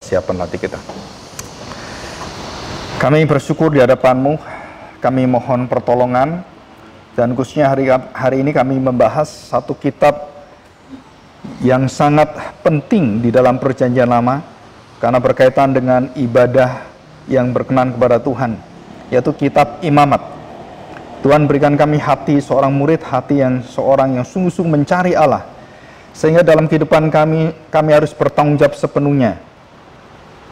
Siapkan hati kita. Kami bersyukur di hadapan-Mu, kami mohon pertolongan, dan khususnya hari ini kami membahas satu kitab yang sangat penting di dalam perjanjian lama, karena berkaitan dengan ibadah yang berkenan kepada Tuhan, yaitu kitab Imamat. Tuhan berikan kami hati seorang murid, hati yang seorang yang sungguh-sungguh mencari Allah, sehingga dalam kehidupan kami harus bertanggung jawab sepenuhnya.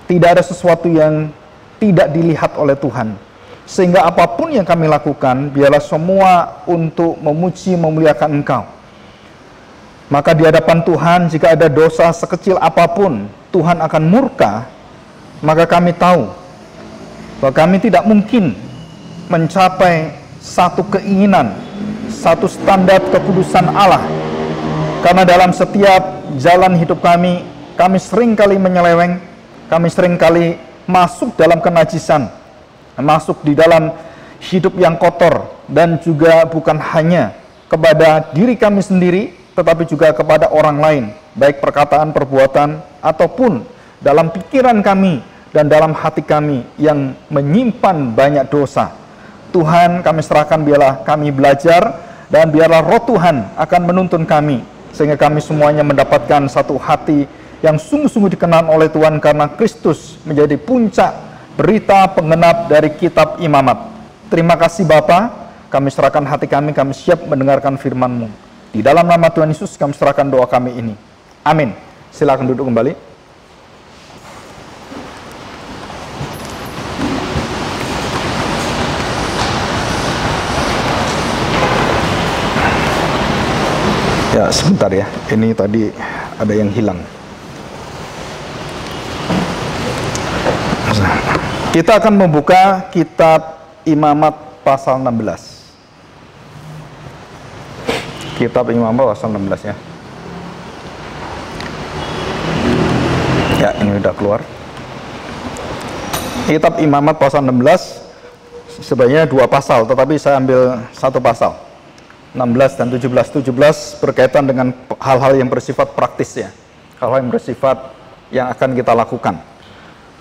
Tidak ada sesuatu yang tidak dilihat oleh Tuhan, sehingga apapun yang kami lakukan, biarlah semua untuk memuji, memuliakan Engkau. Maka di hadapan Tuhan, jika ada dosa sekecil apapun, Tuhan akan murka. Maka kami tahu bahwa kami tidak mungkin mencapai satu keinginan, satu standar kekudusan Allah, karena dalam setiap jalan hidup kami seringkali menyeleweng, kami seringkali masuk dalam kenajisan, masuk di dalam hidup yang kotor, dan juga bukan hanya kepada diri kami sendiri, tetapi juga kepada orang lain, baik perkataan, perbuatan, ataupun dalam pikiran kami dan dalam hati kami yang menyimpan banyak dosa. Tuhan, kami serahkan, biarlah kami belajar, dan biarlah Roh Tuhan akan menuntun kami, sehingga kami semuanya mendapatkan satu hati yang sungguh-sungguh dikenan oleh Tuhan, karena Kristus menjadi puncak berita penggenap dari kitab Imamat. Terima kasih Bapa, kami serahkan hati kami siap mendengarkan firman-Mu. Di dalam nama Tuhan Yesus kami serahkan doa kami ini. Amin. Silakan duduk kembali. Ya, sebentar ya, ini tadi ada yang hilang. Kita akan membuka kitab Imamat pasal 16. Kitab Imamat pasal 16 ya. Ya, ini udah keluar. Kitab Imamat pasal 16 sebenarnya 2 pasal, tetapi saya ambil 1 pasal. 16 dan 17 berkaitan dengan hal-hal yang bersifat praktis ya, hal-hal yang bersifat yang akan kita lakukan.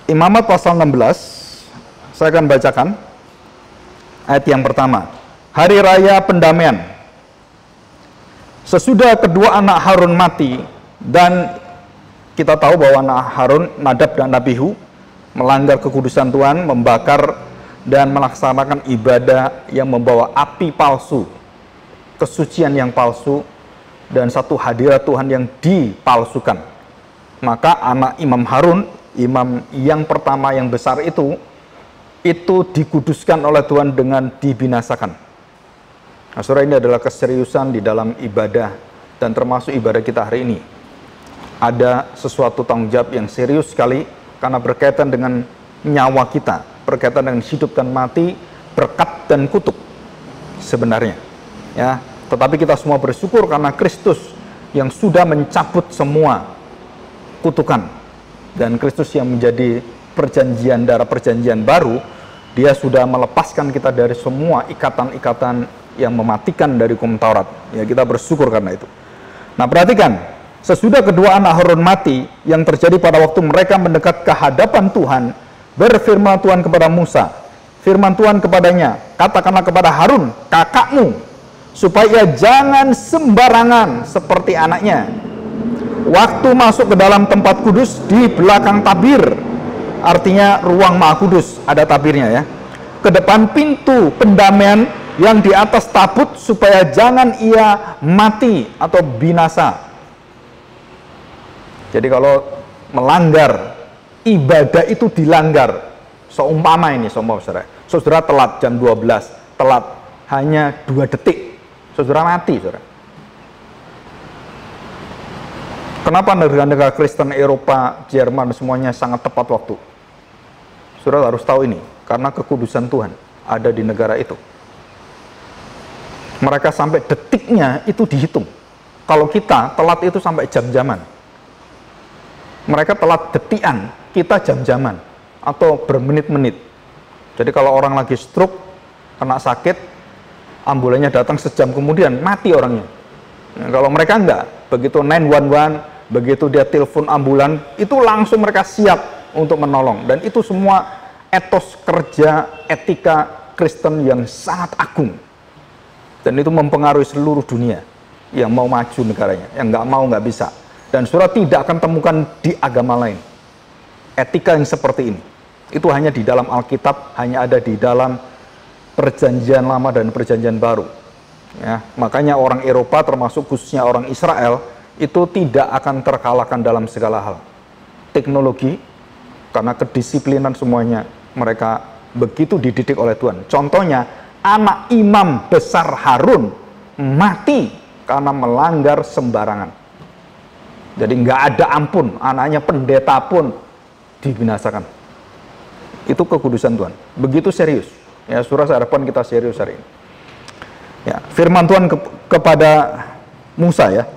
Imamat pasal 16, saya akan bacakan ayat yang pertama. Hari Raya Pendamaian. Sesudah kedua anak Harun mati, dan kita tahu bahwa anak Harun, Nadab dan Abihu, melanggar kekudusan Tuhan, membakar dan melaksanakan ibadah yang membawa api palsu, kesucian yang palsu, dan satu hadirat Tuhan yang dipalsukan. Maka anak Imam Harun, imam yang pertama yang besar itu dikuduskan oleh Tuhan dengan dibinasakan. Nah, saudara, ini adalah keseriusan di dalam ibadah, dan termasuk ibadah kita hari ini. Ada sesuatu tanggung jawab yang serius sekali, karena berkaitan dengan nyawa kita, berkaitan dengan hidup dan mati, berkat dan kutuk sebenarnya. Ya, tetapi kita semua bersyukur karena Kristus yang sudah mencabut semua kutukan, dan Kristus yang menjadi perjanjian, darah perjanjian baru, dia sudah melepaskan kita dari semua ikatan-ikatan yang mematikan dari hukum Taurat. Ya, kita bersyukur karena itu. Nah, perhatikan, sesudah kedua anak Harun mati, yang terjadi pada waktu mereka mendekat ke hadapan Tuhan, berfirman Tuhan kepada Musa, firman Tuhan kepadanya, katakanlah kepada Harun, kakakmu, supaya jangan sembarangan seperti anaknya. Waktu masuk ke dalam tempat kudus di belakang tabir, artinya ruang Maha Kudus, ada tabirnya ya, ke depan pintu pendamaian yang di atas tabut, supaya jangan ia mati atau binasa. Jadi kalau melanggar, ibadah itu dilanggar, seumpama ini, saudara telat jam 12, telat hanya 2 detik, saudara mati, saudara. Kenapa negara-negara Kristen Eropa, Jerman, semuanya sangat tepat waktu? Saudara harus tahu ini, karena kekudusan Tuhan ada di negara itu. Mereka sampai detiknya itu dihitung. Kalau kita telat itu sampai jam-jaman. Mereka telat detikan, kita jam-jaman atau bermenit-menit. Jadi kalau orang lagi stroke, kena sakit, ambulannya datang sejam kemudian, mati orangnya. Nah, kalau mereka enggak, begitu 911, begitu dia telepon ambulan, itu langsung mereka siap untuk menolong. Dan itu semua etos kerja, etika Kristen yang sangat agung. Dan itu mempengaruhi seluruh dunia yang mau maju negaranya, yang nggak mau nggak bisa. Dan saudara tidak akan temukan di agama lain etika yang seperti ini. Itu hanya di dalam Alkitab, hanya ada di dalam Perjanjian Lama dan Perjanjian Baru. Ya, makanya orang Eropa, termasuk khususnya orang Israel, itu tidak akan terkalahkan dalam segala hal. Teknologi, karena kedisiplinan semuanya, mereka begitu dididik oleh Tuhan. Contohnya, anak imam besar Harun mati karena melanggar sembarangan. Jadi nggak ada ampun, anaknya pendeta pun dibinasakan. Itu kekudusan Tuhan. Begitu serius. Ya, saudara, saya harapkan kita serius hari ini. Ya, firman Tuhan kepada Musa ya.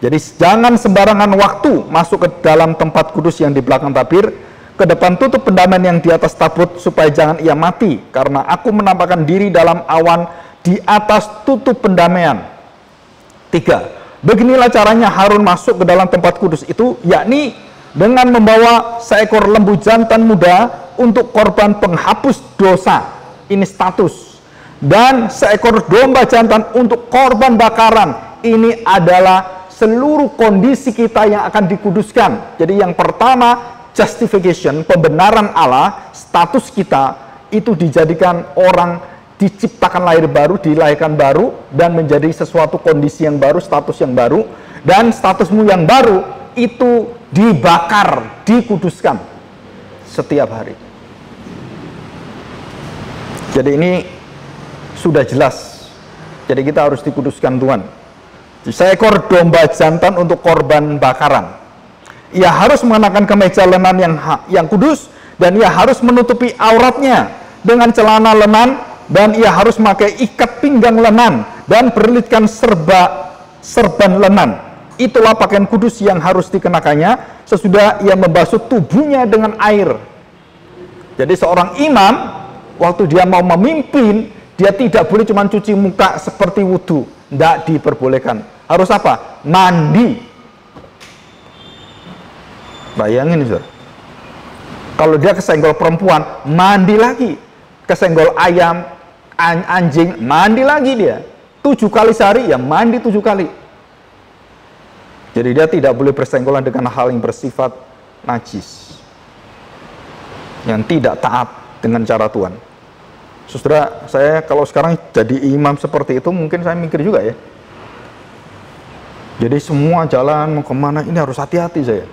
Jadi jangan sembarangan waktu masuk ke dalam tempat kudus yang di belakang tabir. Ke depan tutup pendamaian yang di atas tabut supaya jangan ia mati. Karena aku menampakkan diri dalam awan di atas tutup pendamaian. 3. Beginilah caranya Harun masuk ke dalam tempat kudus itu, yakni dengan membawa seekor lembu jantan muda untuk korban penghapus dosa. Ini status. Dan seekor domba jantan untuk korban bakaran. Ini adalah seluruh kondisi kita yang akan dikuduskan. Jadi yang pertama, justification, pembenaran Allah, status kita itu dijadikan orang diciptakan lahir baru, dilahirkan baru, dan menjadi sesuatu kondisi yang baru, status yang baru, dan statusmu yang baru itu dibakar, dikuduskan setiap hari. Jadi ini sudah jelas. Jadi kita harus dikuduskan Tuhan. Seekor domba jantan untuk korban bakaran. Ia harus mengenakan kemeja lenan yang kudus, dan ia harus menutupi auratnya dengan celana lenan, dan ia harus memakai ikat pinggang lenan dan berlitkan serban lenan. Itulah pakaian kudus yang harus dikenakannya sesudah ia membasuh tubuhnya dengan air. Jadi seorang imam, waktu dia mau memimpin, dia tidak boleh cuma cuci muka seperti wudhu. Tidak diperbolehkan. Harus apa? Mandi. Bayangin, saudara. Kalau dia kesenggol perempuan, mandi lagi. Kesenggol ayam, anjing, mandi lagi dia. 7 kali sehari, ya mandi 7 kali. Jadi dia tidak boleh bersenggolan dengan hal yang bersifat najis, yang tidak taat dengan cara Tuhan. Saudara, saya kalau sekarang jadi imam seperti itu, mungkin saya mikir juga ya. Jadi semua jalan mau kemana, ini harus hati-hati saya.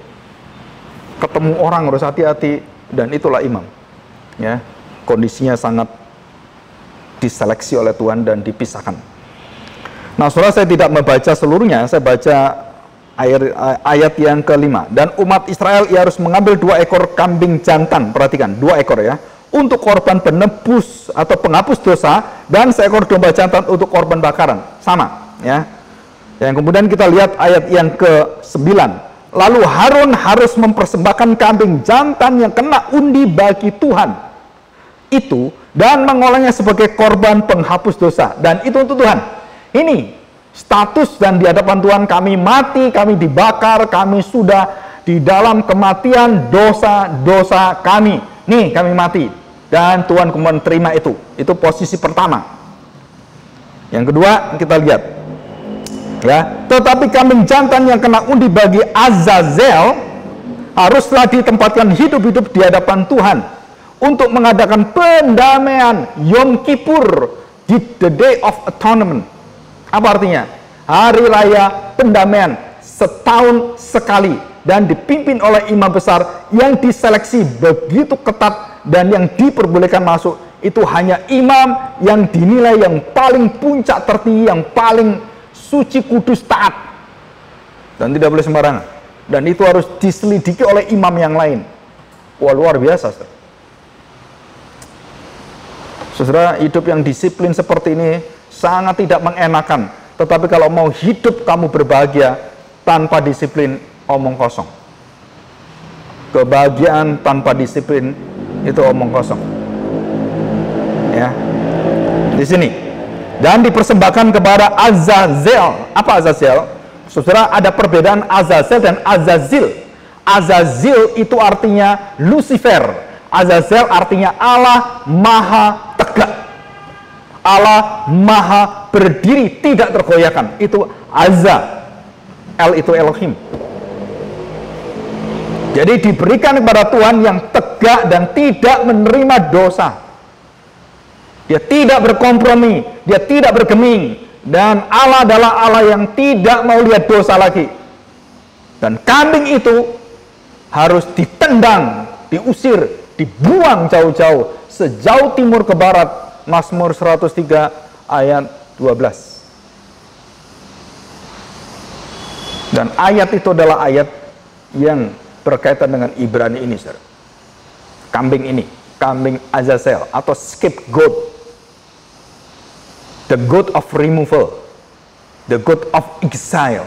Ketemu orang harus hati-hati, dan itulah imam. Ya, kondisinya sangat diseleksi oleh Tuhan dan dipisahkan. Nah, saudara, saya tidak membaca seluruhnya, saya baca ayat yang kelima. Dan umat Israel ia harus mengambil 2 ekor kambing jantan, perhatikan, 2 ekor ya, untuk korban penebus atau penghapus dosa, dan seekor domba jantan untuk korban bakaran. Sama ya. Yang kemudian kita lihat ayat yang ke-9. Lalu Harun harus mempersembahkan kambing jantan yang kena undi bagi Tuhan itu, dan mengolahnya sebagai korban penghapus dosa, dan itu untuk Tuhan. Ini status, dan di hadapan Tuhan kami mati, kami dibakar, kami sudah di dalam kematian dosa-dosa kami. Nih kami mati, dan Tuhan kemudian terima itu. Itu posisi pertama. Yang kedua kita lihat ya, tetapi kambing jantan yang kena undi bagi Azazel haruslah ditempatkan hidup-hidup di hadapan Tuhan untuk mengadakan pendamaian Yom Kippur, the Day of Atonement. Apa artinya? Hari raya pendamaian setahun sekali, dan dipimpin oleh imam besar yang diseleksi begitu ketat, dan yang diperbolehkan masuk itu hanya imam yang dinilai yang paling puncak tertinggi, yang paling suci, kudus, taat, dan tidak boleh sembarangan. Dan itu harus diselidiki oleh imam yang lain. Wah, luar biasa, saudara. Saudara, hidup yang disiplin seperti ini sangat tidak mengenakan. Tetapi kalau mau hidup kamu berbahagia tanpa disiplin, omong kosong. Kebahagiaan tanpa disiplin itu omong kosong. Ya, di sini. Dan dipersembahkan kepada Azazel. Apa Azazel? Saudara, ada perbedaan Azazel dan Azazil. Azazil itu artinya Lucifer. Azazel artinya Allah Maha Tegak. Allah Maha Berdiri, tidak tergoyahkan. Itu Azza. El itu Elohim. Jadi diberikan kepada Tuhan yang tegak dan tidak menerima dosa. Dia tidak berkompromi, dia tidak bergeming. Dan Allah adalah Allah yang tidak mau lihat dosa lagi. Dan kambing itu harus ditendang, diusir, dibuang jauh-jauh, sejauh timur ke barat. Mazmur 103 ayat 12. Dan ayat itu adalah ayat yang berkaitan dengan Ibrani ini, saudara. Kambing ini, kambing Azazel atau scapegoat. The goat of removal, the goat of exile.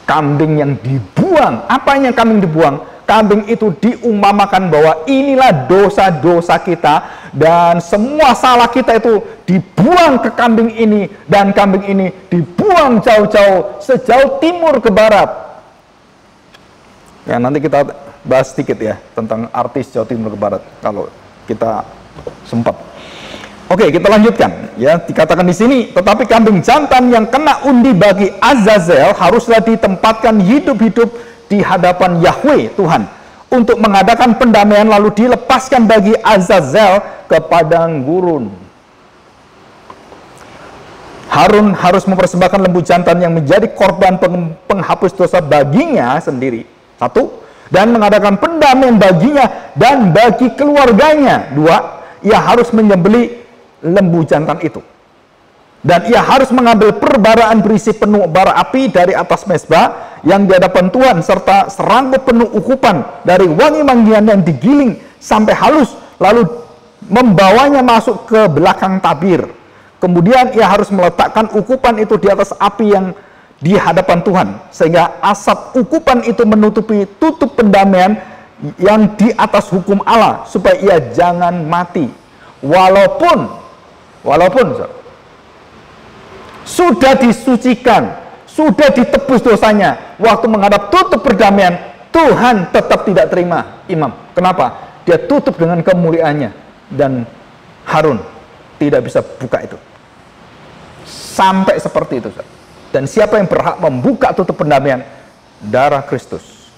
Kambing yang dibuang. Apanya kambing dibuang? Kambing itu diumpamakan bahwa inilah dosa-dosa kita, dan semua salah kita itu dibuang ke kambing ini, dan kambing ini dibuang jauh-jauh, sejauh timur ke barat. Ya, nanti kita bahas sedikit ya tentang artis jauh timur ke barat kalau kita sempat. Oke, kita lanjutkan ya. Dikatakan di sini, tetapi kambing jantan yang kena undi bagi Azazel haruslah ditempatkan hidup-hidup di hadapan Yahweh Tuhan untuk mengadakan pendamaian, lalu dilepaskan bagi Azazel ke padang gurun. Harun harus mempersembahkan lembu jantan yang menjadi korban penghapus dosa baginya sendiri. 1. Dan mengadakan pendamaian baginya dan bagi keluarganya. 2. Ia harus menyembelih lembu jantan itu, dan ia harus mengambil perbaraan berisi penuh bara api dari atas mezbah yang di hadapan Tuhan, serta serangkup penuh ukupan dari wangi manggihan yang digiling sampai halus, lalu membawanya masuk ke belakang tabir. Kemudian ia harus meletakkan ukupan itu di atas api yang di hadapan Tuhan, sehingga asap ukupan itu menutupi tutup pendamaian yang di atas hukum Allah, supaya ia jangan mati. Walaupun sudah disucikan, sudah ditebus dosanya, waktu menghadap tutup perdamaian, Tuhan tetap tidak terima imam. Kenapa? Dia tutup dengan kemuliaannya, dan Harun tidak bisa buka itu. Sampai seperti itu. Dan siapa yang berhak membuka tutup pendamaian? Darah Kristus.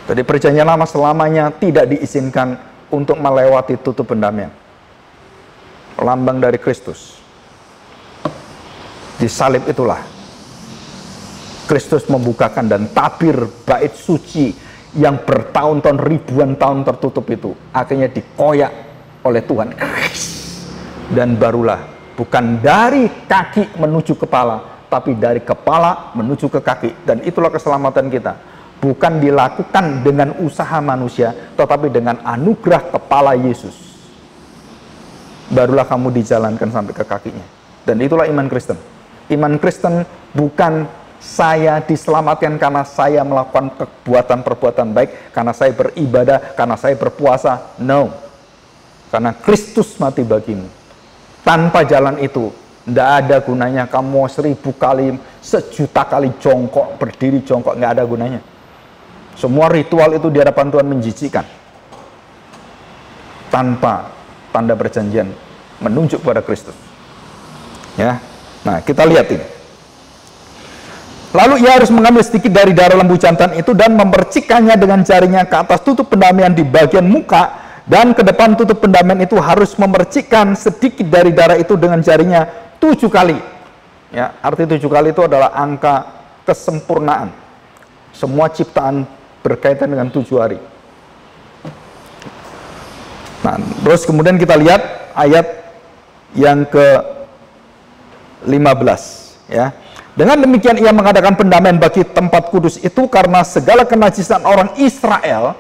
Jadi perjanjian lama selamanya tidak diizinkan untuk melewati tutup pendamaian. Lambang dari Kristus. Di salib itulah Kristus membukakan, dan tabir bait suci yang bertahun-tahun, ribuan tahun tertutup itu akhirnya dikoyak oleh Tuhan. Dan barulah bukan dari kaki menuju kepala, tapi dari kepala menuju ke kaki. Dan itulah keselamatan kita. Bukan dilakukan dengan usaha manusia, tetapi dengan anugerah kepala Yesus. Barulah kamu dijalankan sampai ke kakinya. Dan itulah iman Kristen. Iman Kristen bukan saya diselamatkan karena saya melakukan perbuatan baik, karena saya beribadah, karena saya berpuasa. No. Karena Kristus mati bagimu. Tanpa jalan itu, tidak ada gunanya kamu 1000 kali, 1.000.000 kali jongkok, berdiri jongkok, nggak ada gunanya. Semua ritual itu di hadapan Tuhan menjijikkan. Tanpa tanda perjanjian menunjuk pada Kristus. Ya. Nah, kita lihat ini. Lalu ia harus mengambil sedikit dari darah lembu jantan itu dan memercikkannya dengan jarinya ke atas tutup pendamaian di bagian muka, dan ke depan tutup pendamaian itu harus memercikkan sedikit dari darah itu dengan jarinya 7 kali. Ya, arti 7 kali itu adalah angka kesempurnaan. Semua ciptaan berkaitan dengan 7 hari. Nah, terus kemudian kita lihat ayat yang ke-15 ya. Dengan demikian ia mengadakan pendamaian bagi tempat kudus itu karena segala kenajisan orang Israel,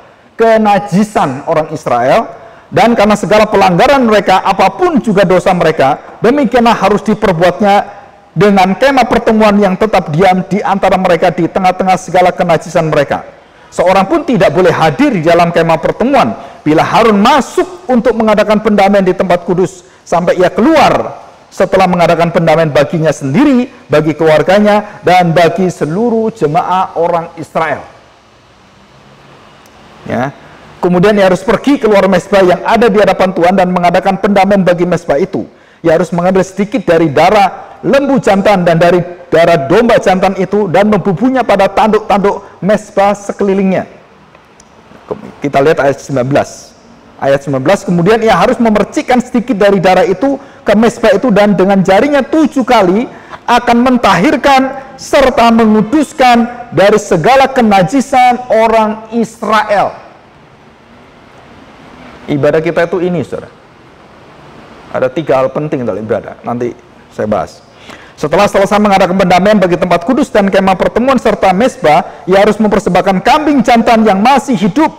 dan karena segala pelanggaran mereka, apapun juga dosa mereka, demikianlah harus diperbuatnya dengan kemah pertemuan yang tetap diam di antara mereka di tengah-tengah segala kenajisan mereka. Seorang pun tidak boleh hadir di dalam kemah pertemuan bila Harun masuk untuk mengadakan pendamaian di tempat kudus sampai ia keluar setelah mengadakan pendamaian baginya sendiri, bagi keluarganya, dan bagi seluruh jemaah orang Israel. Ya. Kemudian ia harus pergi keluar mezbah yang ada di hadapan Tuhan dan mengadakan pendamaian bagi mezbah itu. Ia harus mengambil sedikit dari darah lembu jantan dan dari darah domba jantan itu dan membubuhnya pada tanduk-tanduk mezbah sekelilingnya. Kita lihat ayat 19. Ayat 19, kemudian ia harus memercikkan sedikit dari darah itu ke mezbah itu dan dengan jarinya 7 kali akan mentahirkan serta menguduskan dari segala kenajisan orang Israel. Ibadah kita itu ini, saudara. Ada 3 hal penting dalam ibadah. Nanti saya bahas. Setelah selesai mengadakan pendamaian bagi tempat kudus dan kemah pertemuan serta mezbah, ia harus mempersembahkan kambing jantan yang masih hidup.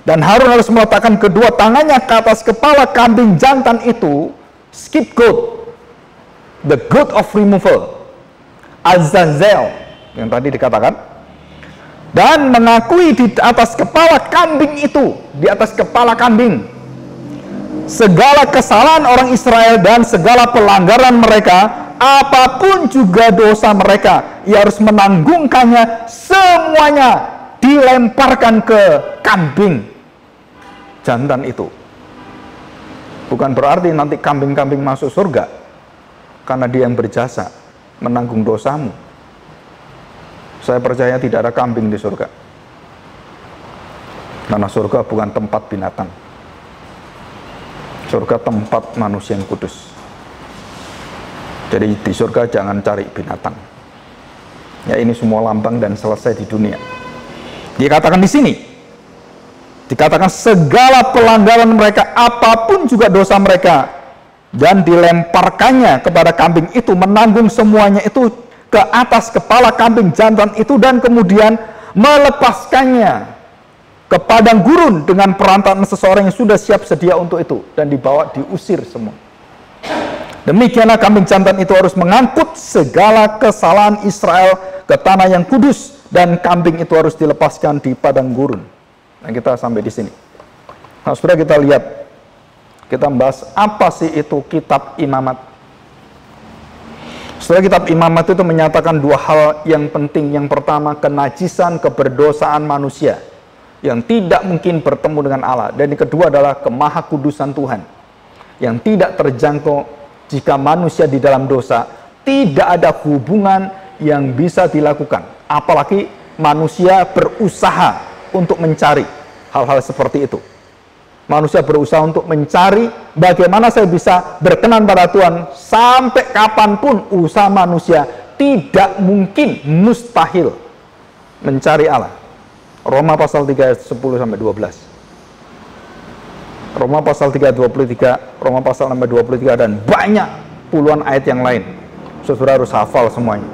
Dan Harun harus meletakkan kedua tangannya ke atas kepala kambing jantan itu, scapegoat, the goat of removal, Azazel, yang tadi dikatakan, dan mengakui di atas kepala kambing itu, di atas kepala kambing, segala kesalahan orang Israel dan segala pelanggaran mereka, apapun juga dosa mereka, ia harus menanggungkannya semuanya, dilemparkan ke kambing jantan itu. Bukan berarti nanti kambing-kambing masuk surga, karena dia yang berjasa menanggung dosamu. Saya percaya tidak ada kambing di surga, karena surga bukan tempat binatang. Surga tempat manusia yang kudus. Jadi di surga jangan cari binatang. Ya, ini semua lambang dan selesai di dunia. Dikatakan di sini, dikatakan segala pelanggaran mereka, apapun juga dosa mereka, dan dilemparkannya kepada kambing itu, menanggung semuanya itu ke atas kepala kambing jantan itu, dan kemudian melepaskannya ke padang gurun dengan perantaraan seseorang yang sudah siap sedia untuk itu, dan dibawa diusir semua. Demikianlah kambing jantan itu harus mengangkut segala kesalahan Israel ke tanah yang kudus, dan kambing itu harus dilepaskan di padang gurun. Nah, kita sampai di sini. Nah, saudara, kita lihat, kita membahas apa sih itu kitab imamat. Setelah kitab imamat itu menyatakan 2 hal yang penting. Yang pertama, kenajisan, keberdosaan manusia yang tidak mungkin bertemu dengan Allah. Dan yang kedua adalah kemahakudusan Tuhan yang tidak terjangkau jika manusia di dalam dosa. Tidak ada hubungan yang bisa dilakukan, apalagi manusia berusaha untuk mencari hal-hal seperti itu. Manusia berusaha untuk mencari bagaimana saya bisa berkenan pada Tuhan. Sampai kapanpun usaha manusia tidak mungkin, mustahil mencari Allah. Roma pasal 3 ayat 10 sampai 12. Roma pasal 3 ayat 23, Roma pasal 6 ayat 23, dan banyak puluhan ayat yang lain. Saudara harus hafal semuanya.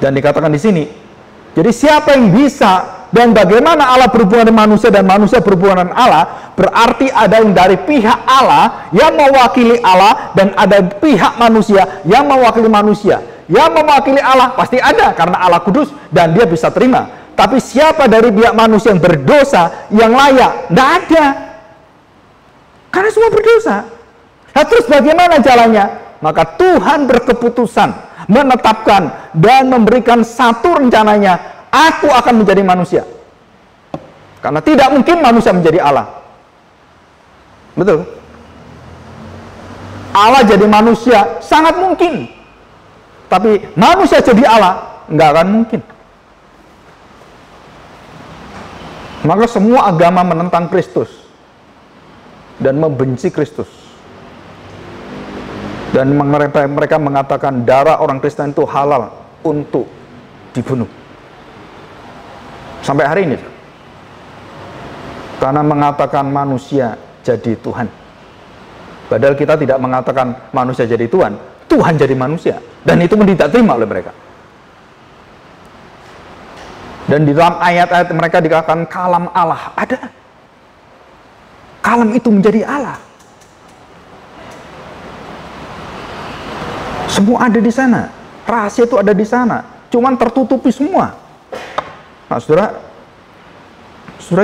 Dan dikatakan di sini, jadi siapa yang bisa dan bagaimana Allah berhubungan dengan manusia dan manusia berhubungan dengan Allah, berarti ada yang dari pihak Allah yang mewakili Allah, dan ada pihak manusia yang mewakili manusia. Yang mewakili Allah pasti ada, karena Allah kudus dan dia bisa terima. Tapi siapa dari pihak manusia yang berdosa, yang layak? Tidak ada, karena semua berdosa. Nah, terus bagaimana jalannya? Maka Tuhan berkeputusan, menetapkan dan memberikan satu rencananya. Aku akan menjadi manusia, karena tidak mungkin manusia menjadi Allah. Betul? Allah jadi manusia sangat mungkin, tapi manusia jadi Allah nggak akan mungkin. Maka semua agama menentang Kristus dan membenci Kristus, dan mereka mengatakan darah orang Kristen itu halal untuk dibunuh. Sampai hari ini, karena mengatakan manusia jadi Tuhan. Padahal kita tidak mengatakan manusia jadi Tuhan, Tuhan jadi manusia, dan itu pun tidak terima oleh mereka. Dan di dalam ayat-ayat mereka dikatakan kalam Allah ada, kalam itu menjadi Allah. Semua ada di sana, rahasia itu ada di sana, cuman tertutupi semua. Nah, saudara,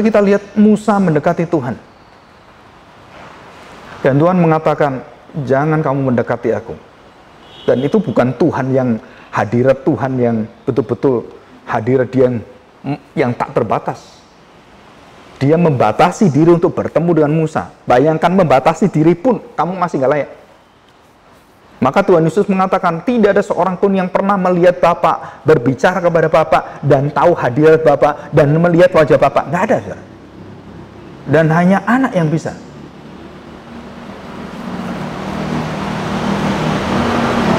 kita lihat Musa mendekati Tuhan. Dan Tuhan mengatakan, jangan kamu mendekati aku. Dan itu bukan Tuhan yang hadirat Tuhan yang betul-betul hadirat dia yang yang tak terbatas. Dia membatasi diri untuk bertemu dengan Musa. Bayangkan membatasi diri pun kamu masih nggak layak. Maka Tuhan Yesus mengatakan, tidak ada seorang pun yang pernah melihat Bapa, berbicara kepada Bapa, dan tahu hadirat Bapa, dan melihat wajah Bapa. Nggak ada, saudara. Dan hanya Anak yang bisa.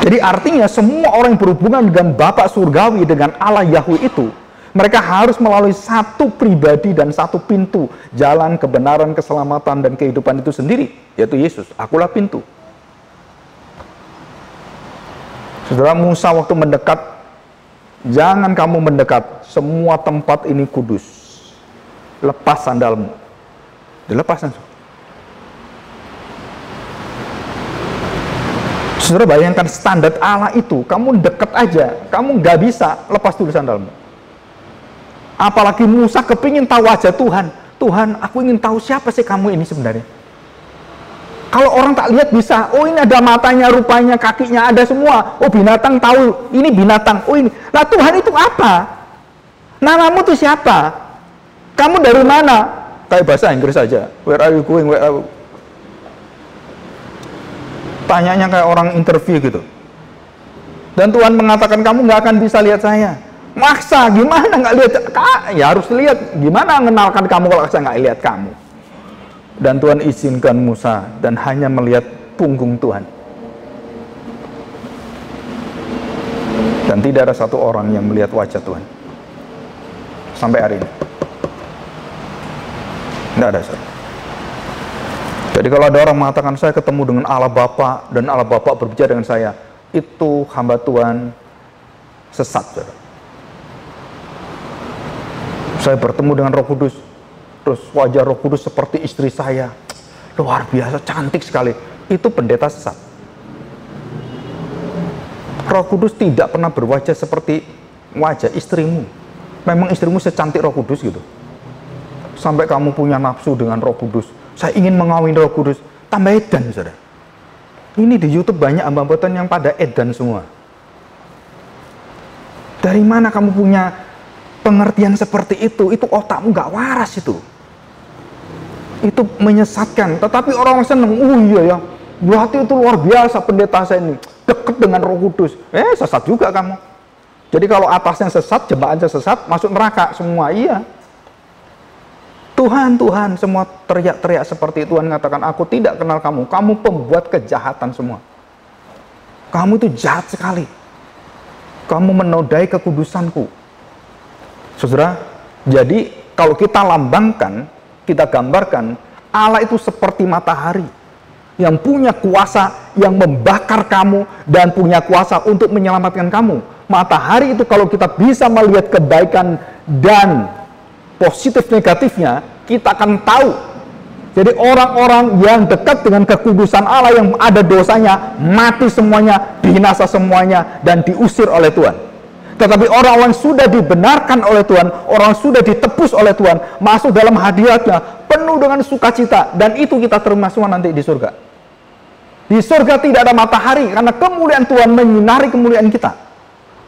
Jadi artinya semua orang yang berhubungan dengan Bapa surgawi, dengan Allah Yahweh itu, mereka harus melalui satu pribadi dan satu pintu. Jalan kebenaran, keselamatan, dan kehidupan itu sendiri, yaitu Yesus. Akulah pintu. Saudara, Musa waktu mendekat, jangan kamu mendekat, semua tempat ini kudus. Lepas sandalmu. Dilepas langsung. Saudara, bayangkan standar Allah itu, kamu dekat aja, kamu nggak bisa, lepas dulu sandalmu. Apalagi Musa kepingin tahu wajah Tuhan. Tuhan, aku ingin tahu siapa sih kamu ini sebenarnya. Kalau orang tak lihat bisa, oh ini ada matanya, rupanya, kakinya, ada semua. Oh binatang tahu, ini binatang, oh ini. Nah Tuhan itu apa? Namamu itu siapa? Kamu dari mana? Kayak bahasa Inggris saja. Where are you going? Where are you? Tanyanya kayak orang interview gitu. Dan Tuhan mengatakan, kamu nggak akan bisa lihat saya. Maksa, gimana nggak lihat? Ya harus lihat. Gimana mengenalkan kamu kalau saya nggak lihat kamu? Dan Tuhan izinkan Musa dan hanya melihat punggung Tuhan. Dan tidak ada satu orang yang melihat wajah Tuhan sampai hari ini. Tidak ada. Jadi kalau ada orang mengatakan saya ketemu dengan Allah Bapa dan Allah Bapa berbicara dengan saya, itu hamba Tuhan sesat. Saya bertemu dengan Roh Kudus, terus wajah Roh Kudus seperti istri saya, luar biasa, cantik sekali. Itu pendeta sesat. Roh Kudus tidak pernah berwajah seperti wajah istrimu. Memang istrimu secantik Roh Kudus gitu. Sampai kamu punya nafsu dengan Roh Kudus. Saya ingin mengawin Roh Kudus. Tambah edan, saudara. Ini di YouTube banyak hamba Tuhan yang pada edan semua. Dari mana kamu punya pengertian seperti itu? Itu otakmu nggak waras itu. Itu menyesatkan. Tetapi orang senang, oh iya ya, berarti itu luar biasa pendeta saya ini, dekat dengan Roh Kudus. Sesat juga kamu. Jadi kalau atasnya sesat, jemaatnya sesat, masuk neraka semua. Iya. Tuhan, Tuhan, semua teriak-teriak seperti itu. Tuhan mengatakan, aku tidak kenal kamu. Kamu pembuat kejahatan semua. Kamu itu jahat sekali. Kamu menodai kekudusanku. Saudara, jadi kalau kita lambangkan, kita gambarkan, Allah itu seperti matahari yang punya kuasa yang membakar kamu dan punya kuasa untuk menyelamatkan kamu. Matahari itu kalau kita bisa melihat kebaikan dan positif negatifnya, kita akan tahu. Jadi orang-orang yang dekat dengan kekudusan Allah yang ada dosanya, mati semuanya, binasa semuanya, dan diusir oleh Tuhan. Tetapi orang-orang sudah dibenarkan oleh Tuhan, orang sudah ditebus oleh Tuhan, masuk dalam hadiratnya, penuh dengan sukacita, dan itu kita terima semua nanti di surga. Di surga tidak ada matahari, karena kemuliaan Tuhan menyinari kemuliaan kita.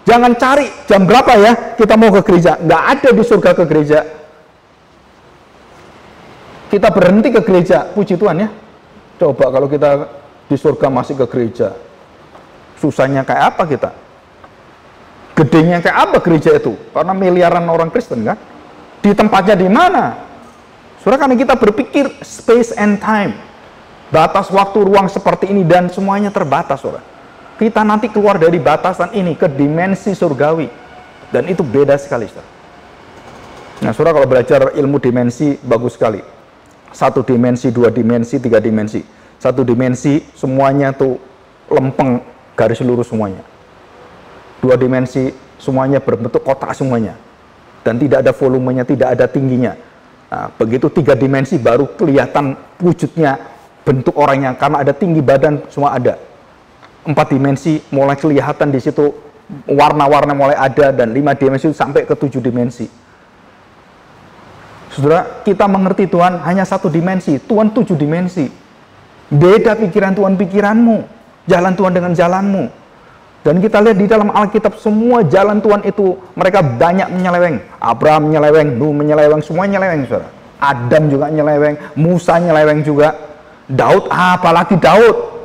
Jangan cari jam berapa ya kita mau ke gereja. Nggak ada di surga ke gereja. Kita berhenti ke gereja, puji Tuhan ya. Coba kalau kita di surga masih ke gereja, susahnya kayak apa kita? Gedenya kayak apa gereja itu? Karena miliaran orang Kristen kan? Di tempatnya di mana? Saudara, karena kita berpikir space and time, batas waktu ruang seperti ini dan semuanya terbatas, saudara. Kita nanti keluar dari batasan ini ke dimensi surgawi, dan itu beda sekali, saudara. Nah, saudara, kalau belajar ilmu dimensi bagus sekali. 1 dimensi, 2 dimensi, 3 dimensi. 1 dimensi semuanya tuh lempeng, garis lurus semuanya. 2 dimensi semuanya berbentuk kotak semuanya, dan tidak ada volumenya, tidak ada tingginya. Nah, begitu 3 dimensi baru kelihatan wujudnya, bentuk orangnya, karena ada tinggi badan, semua ada. 4 dimensi mulai kelihatan di situ, warna-warna mulai ada, dan 5 dimensi sampai ke 7 dimensi. Saudara, kita mengerti Tuhan hanya 1 dimensi, Tuhan 7 dimensi. Beda pikiran Tuhan pikiranmu, jalan Tuhan dengan jalanmu. Dan kita lihat di dalam Alkitab semua jalan Tuhan itu mereka banyak menyeleweng. Abraham menyeleweng, Nuh menyeleweng, semua menyeleweng, saudara. Adam juga menyeleweng, Musa menyeleweng juga. Daud, apalagi Daud.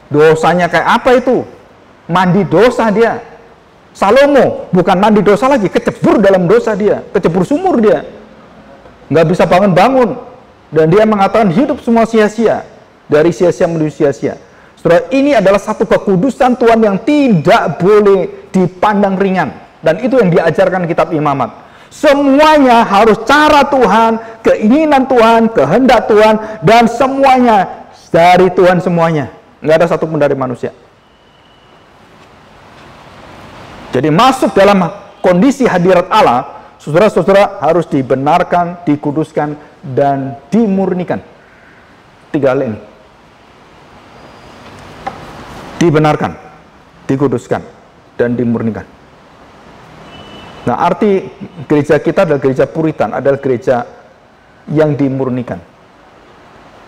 Dosanya kayak apa itu? Mandi dosa dia. Salomo, bukan mandi dosa lagi, kecebur dalam dosa dia. Kecebur sumur dia. Nggak bisa bangun-bangun. Dan dia mengatakan hidup semua sia-sia. Dari sia-sia menuju sia-sia. Saudara, ini adalah satu kekudusan Tuhan yang tidak boleh dipandang ringan. Dan itu yang diajarkan kitab Imamat. Semuanya harus cara Tuhan, keinginan Tuhan, kehendak Tuhan, dan semuanya dari Tuhan semuanya. Nggak ada satupun dari manusia. Jadi masuk dalam kondisi hadirat Allah, saudara-saudara harus dibenarkan, dikuduskan, dan dimurnikan. 3 hal ini. Dibenarkan, dikuduskan, dan dimurnikan. Nah, arti gereja kita adalah gereja Puritan, adalah gereja yang dimurnikan.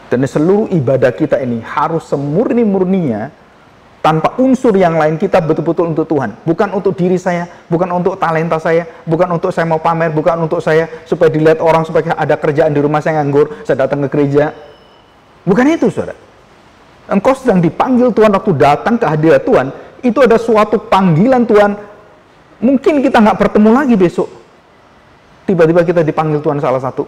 Dan seluruh ibadah kita ini harus semurni-murninya, tanpa unsur yang lain, kita betul-betul untuk Tuhan. Bukan untuk diri saya, bukan untuk talenta saya, bukan untuk saya mau pamer, bukan untuk saya supaya dilihat orang, supaya ada kerjaan di rumah saya nganggur, saya datang ke gereja. Bukan itu, saudara. Engkau sedang dipanggil Tuhan waktu datang ke hadirat Tuhan, itu ada suatu panggilan Tuhan. Mungkin kita nggak bertemu lagi besok. Tiba-tiba kita dipanggil Tuhan salah satu.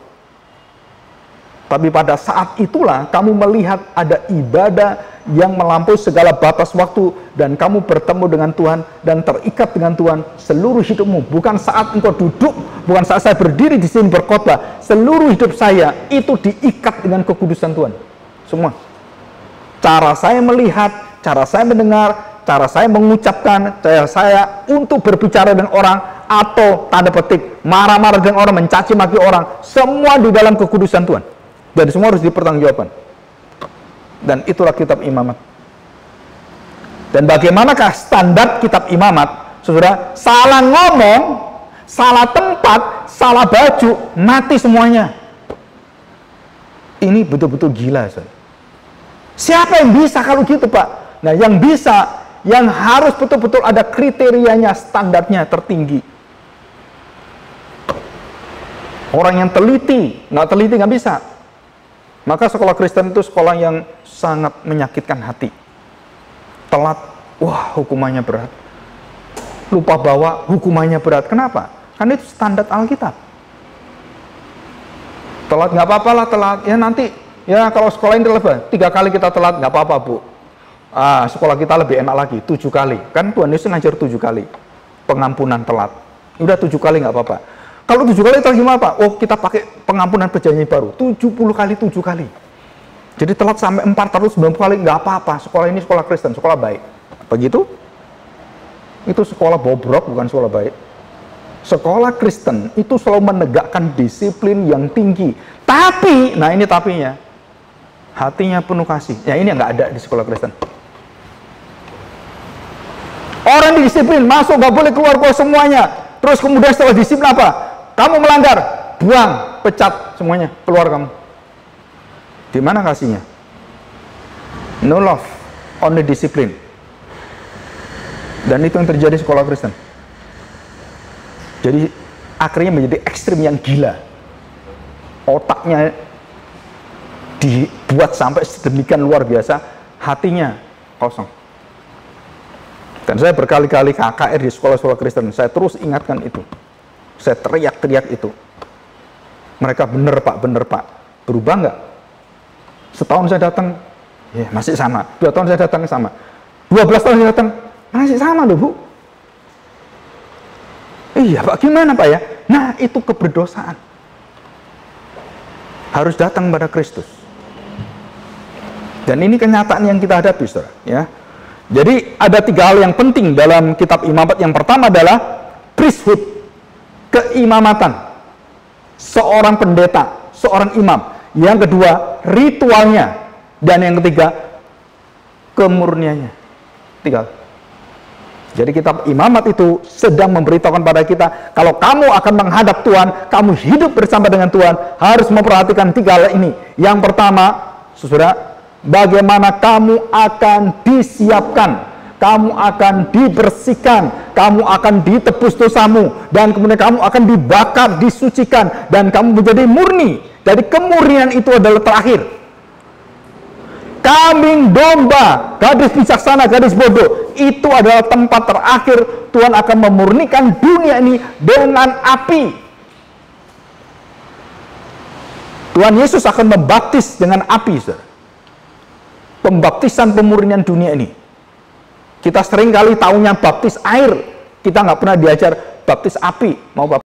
Tapi pada saat itulah kamu melihat ada ibadah yang melampaui segala batas waktu, dan kamu bertemu dengan Tuhan dan terikat dengan Tuhan seluruh hidupmu. Bukan saat engkau duduk, bukan saat saya berdiri di sini berkhotbah. Seluruh hidup saya itu diikat dengan kekudusan Tuhan. Semua. Cara saya melihat, cara saya mendengar, cara saya mengucapkan, cara saya untuk berbicara dengan orang, atau tanda petik marah-marah dengan orang, mencaci maki orang, semua di dalam kekudusan Tuhan. Dan semua harus dipertanggungjawabkan. Dan itulah kitab Imamat. Dan bagaimanakah standar kitab Imamat? Saudara, salah ngomong, salah tempat, salah baju, mati semuanya. Ini betul-betul gila, saudara. Siapa yang bisa kalau gitu, Pak? Nah, yang bisa, yang harus betul-betul ada kriterianya, standarnya tertinggi. Orang yang teliti, nggak teliti nggak bisa. Maka sekolah Kristen itu sekolah yang sangat menyakitkan hati. Telat, wah hukumannya berat. Lupa bawa, hukumannya berat. Kenapa? Karena itu standar Alkitab. Telat nggak apa-apa lah, telat. Ya nanti, ya kalau sekolah ini lebih 3 kali kita telat, nggak apa-apa, Bu. Sekolah kita lebih enak lagi, 7 kali. Kan Tuhan Yesus ngajar 7 kali. Pengampunan telat. Udah 7 kali nggak apa-apa. Kalau 7 kali telat gimana, Pak? Oh, kita pakai pengampunan perjanjian baru. 70 kali 7 kali. Jadi telat sampai 490 kali, nggak apa-apa. Sekolah ini sekolah Kristen, sekolah baik. Begitu? Itu sekolah bobrok, bukan sekolah baik. Sekolah Kristen itu selalu menegakkan disiplin yang tinggi. Tapi, nah ini tapinya, hatinya penuh kasih. Ya ini yang nggak ada di sekolah Kristen. Orang disiplin, masuk nggak boleh keluar semuanya. Terus kemudian setelah disiplin apa? Kamu melanggar, buang, pecat semuanya, keluar kamu. Di mana kasihnya? No love, only discipline. Dan itu yang terjadi di sekolah Kristen. Jadi akhirnya menjadi ekstrim yang gila. Otaknya dibuat sampai sedemikian luar biasa, hatinya kosong. Dan saya berkali-kali KKR di sekolah-sekolah Kristen, saya terus ingatkan itu. Saya teriak-teriak itu. Mereka bener Pak. Berubah nggak? Setahun saya datang, ya masih sama. 2 tahun saya datang sama. 12 tahun saya datang, masih sama loh, Bu. Iya Pak, gimana Pak ya? Nah itu keberdosaan. Harus datang pada Kristus. Dan ini kenyataan yang kita hadapi, saudara. Ya. Jadi ada 3 hal yang penting dalam kitab Imamat. Yang pertama adalah priesthood, keimamatan, seorang pendeta, seorang imam. Yang kedua, ritualnya. Dan yang ketiga, kemurniannya. 3. Jadi kitab Imamat itu sedang memberitahukan pada kita, kalau kamu akan menghadap Tuhan, kamu hidup bersama dengan Tuhan, harus memperhatikan 3 hal ini. Yang pertama, saudara, bagaimana kamu akan disiapkan, kamu akan dibersihkan, kamu akan ditebus dosamu, dan kemudian kamu akan dibakar, disucikan, dan kamu menjadi murni. Jadi kemurnian itu adalah terakhir. Kambing domba, gadis bijaksana, gadis bodoh, itu adalah tempat terakhir. Tuhan akan memurnikan dunia ini dengan api. Tuhan Yesus akan membaptis dengan api, saudara. Pembaptisan pemurnian dunia ini. Kita sering kali taunya baptis air, kita nggak pernah diajar baptis api, mau baptis